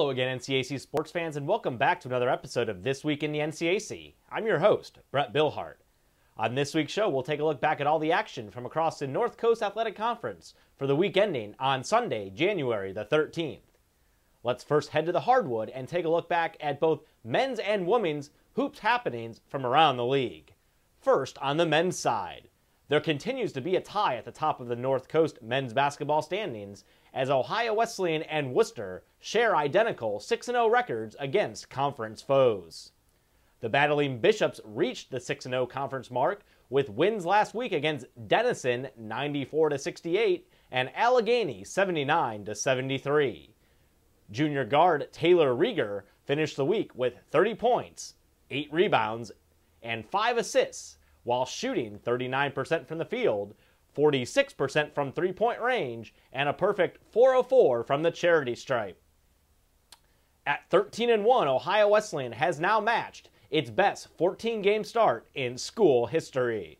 Hello again, NCAC sports fans, and welcome back to another episode of This Week in the NCAC. I'm your host, Brett Billhart. On this week's show, we'll take a look back at all the action from across the North Coast Athletic Conference for the week ending on Sunday, January the 13th. Let's first head to the hardwood and take a look back at both men's and women's hoops happenings from around the league. First, on the men's side, there continues to be a tie at the top of the North Coast men's basketball standings as Ohio Wesleyan and Worcester share identical 6-0 records against conference foes. The battling Bishops reached the 6-0 conference mark with wins last week against Denison 94-68 and Allegheny 79-73. Junior guard Taylor Rieger finished the week with 30 points, 8 rebounds, and 5 assists while shooting 39% from the field, 46% from three-point range, and a perfect 404 from the charity stripe. At 13-1, Ohio Wesleyan has now matched its best 14-game start in school history.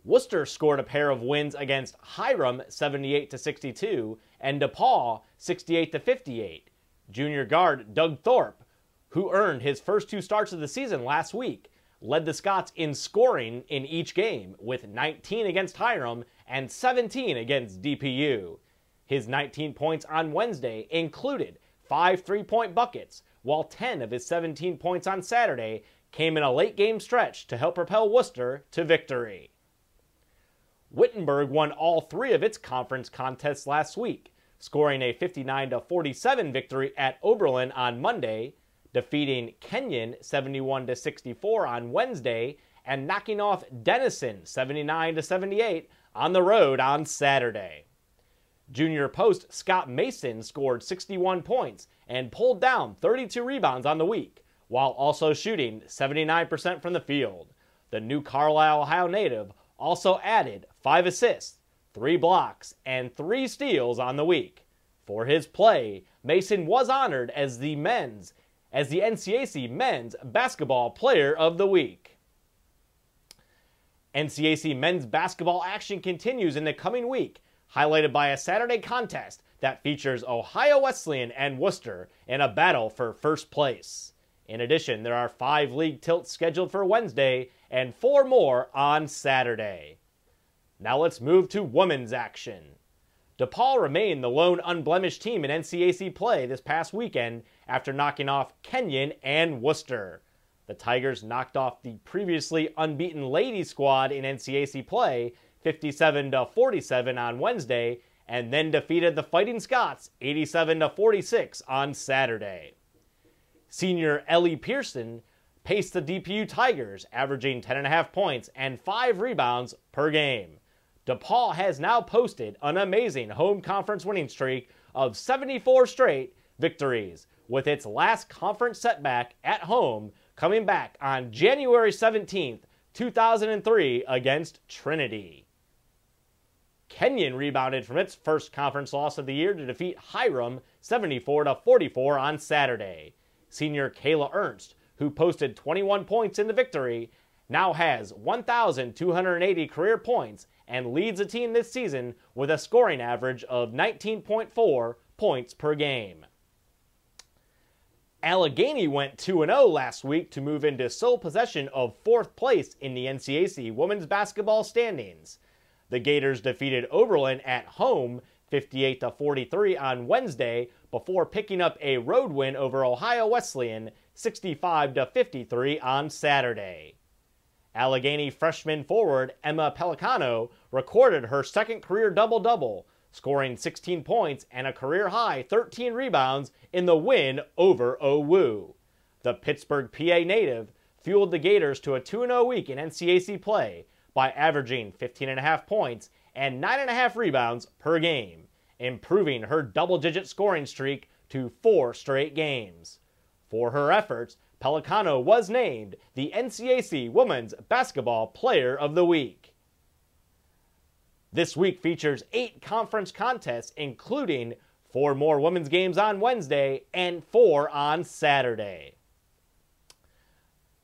Worcester scored a pair of wins against Hiram 78-62 and DePaul 68-58. Junior guard Doug Thorpe, who earned his first 2 starts of the season last week, led the Scots in scoring in each game with 19 against Hiram and 17 against DPU. His 19 points on Wednesday included 5 3-point buckets, while 10 of his 17 points on Saturday came in a late-game stretch to help propel Worcester to victory. Wittenberg won all 3 of its conference contests last week, scoring a 59-47 victory at Oberlin on Monday, defeating Kenyon 71-64 on Wednesday, and knocking off Denison 79-78 on the road on Saturday. Junior post Scott Mason scored 61 points and pulled down 32 rebounds on the week, while also shooting 79% from the field. The new Carlisle, Ohio native also added 5 assists, 3 blocks, and 3 steals on the week. For his play, Mason was honored as the NCAC Men's Basketball Player of the Week. NCAC men's basketball action continues in the coming week, highlighted by a Saturday contest that features Ohio Wesleyan and Worcester in a battle for first place. In addition, there are 5 league tilts scheduled for Wednesday and 4 more on Saturday. Now let's move to women's action. DePaul remained the lone unblemished team in NCAC play this past weekend after knocking off Kenyon and Worcester. The Tigers knocked off the previously unbeaten ladies squad in NCAC play 57-47 on Wednesday, and then defeated the Fighting Scots 87-46 on Saturday. Senior Ellie Pearson paced the DPU Tigers, averaging 10.5 points and 5 rebounds per game. DePaul has now posted an amazing home conference winning streak of 74 straight victories, with its last conference setback at home coming back on January 17th, 2003 against Trinity. Kenyon rebounded from its first conference loss of the year to defeat Hiram 74-44 on Saturday. Senior Kayla Ernst, who posted 21 points in the victory, now has 1,280 career points and leads the team this season with a scoring average of 19.4 points per game. Allegheny went 2-0 last week to move into sole possession of 4th place in the NCAC women's basketball standings. The Gators defeated Oberlin at home 58-43 on Wednesday before picking up a road win over Ohio Wesleyan 65-53 on Saturday. Allegheny freshman forward Emma Pelicano recorded her second career double-double, scoring 16 points and a career-high 13 rebounds in the win over OWU. The Pittsburgh, PA native fueled the Gators to a 2-0 week in NCAC play by averaging 15.5 points and 9.5 rebounds per game, improving her double-digit scoring streak to 4 straight games. For her efforts, Pelicano was named the NCAC Women's Basketball Player of the Week. This week features 8 conference contests, including 4 more women's games on Wednesday and 4 on Saturday.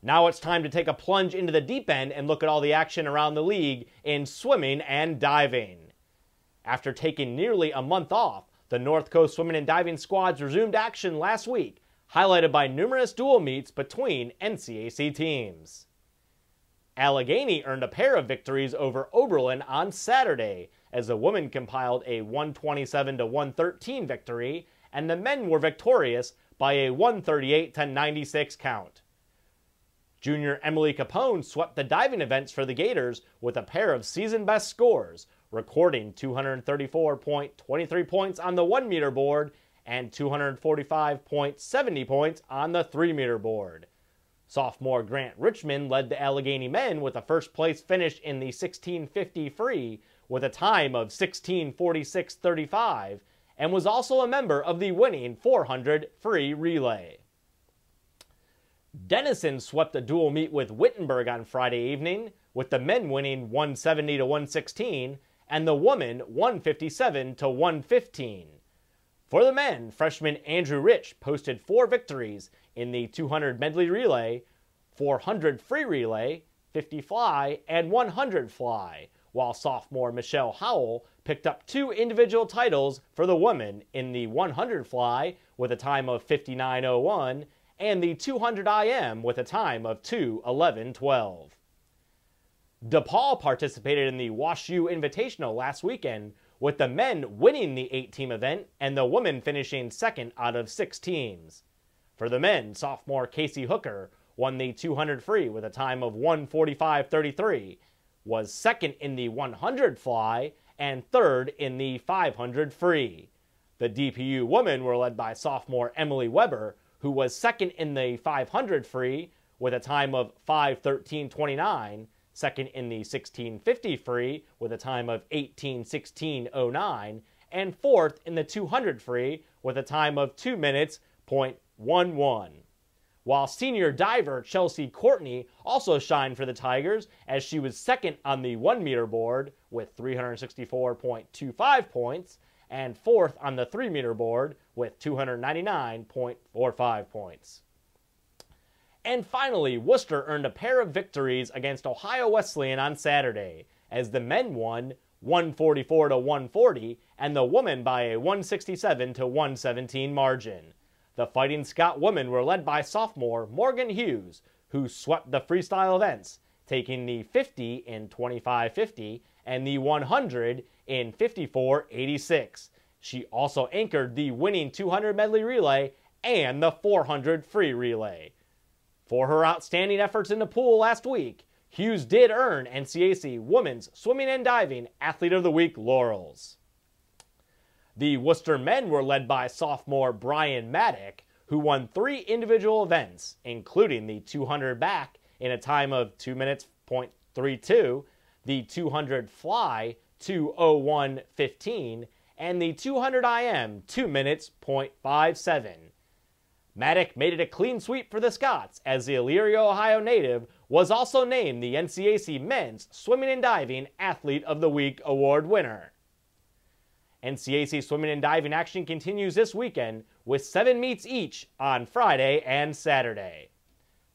Now it's time to take a plunge into the deep end and look at all the action around the league in swimming and diving. After taking nearly a month off, the North Coast swimming and diving squads resumed action last week, highlighted by numerous dual meets between NCAC teams. Allegheny earned a pair of victories over Oberlin on Saturday, as the women compiled a 127-113 victory, and the men were victorious by a 138-96 count. Junior Emily Capone swept the diving events for the Gators with a pair of season-best scores, recording 234.23 points on the 1-meter board and 245.70 points on the 3-meter board. Sophomore Grant Richmond led the Allegheny men with a first-place finish in the 1650 free with a time of 16:46.35, and was also a member of the winning 400 free relay. Denison swept a dual meet with Wittenberg on Friday evening, with the men winning 170-116 and the women 157-115. For the men, freshman Andrew Rich posted 4 victories in the 200 medley relay, 400 free relay, 50 fly, and 100 fly, while sophomore Michelle Howell picked up 2 individual titles for the women in the 100 fly with a time of 59:01 and the 200 IM with a time of 2:11:12. DePaul participated in the Wash U Invitational last weekend, with the men winning the 8-team event and the women finishing second out of 6 teams. For the men, sophomore Casey Hooker won the 200 free with a time of 1:45:33, was second in the 100 fly, and third in the 500 free. The DPU women were led by sophomore Emily Weber, who was second in the 500 free with a time of 5:13:29, second in the 1650 free with a time of 18:16:09, and fourth in the 200 free with a time of 2 minutes, 0.11. While senior diver Chelsea Courtney also shined for the Tigers, as she was second on the 1-meter board with 364.25 points, and fourth on the 3-meter board with 299.45 points. And finally, Worcester earned a pair of victories against Ohio Wesleyan on Saturday, as the men won 144-140 and the women by a 167-117 margin. The Fighting Scott women were led by sophomore Morgan Hughes, who swept the freestyle events, taking the 50 in 25:50 and the 100 in 54:86. She also anchored the winning 200 medley relay and the 400 free relay. For her outstanding efforts in the pool last week, Hughes did earn NCAC Women's Swimming and Diving Athlete of the Week laurels. The Worcester men were led by sophomore Brian Maddock, who won 3 individual events, including the 200 back in a time of 2 minutes, 0.32, the 200 fly, 2:01:15, and the 200 IM, 2 minutes, 0.57. Maddock made it a clean sweep for the Scots, as the Elyria, Ohio native was also named the NCAC Men's Swimming and Diving Athlete of the Week award winner. NCAC swimming and diving action continues this weekend with 7 meets each on Friday and Saturday.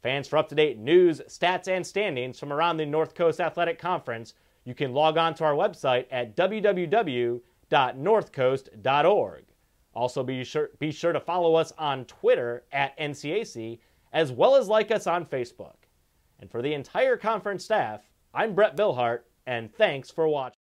Fans, for up-to-date news, stats, and standings from around the North Coast Athletic Conference, you can log on to our website at www.northcoast.org. Also, be sure to follow us on Twitter at NCAC, as well as like us on Facebook. And for the entire conference staff, I'm Brett Billhart, and thanks for watching.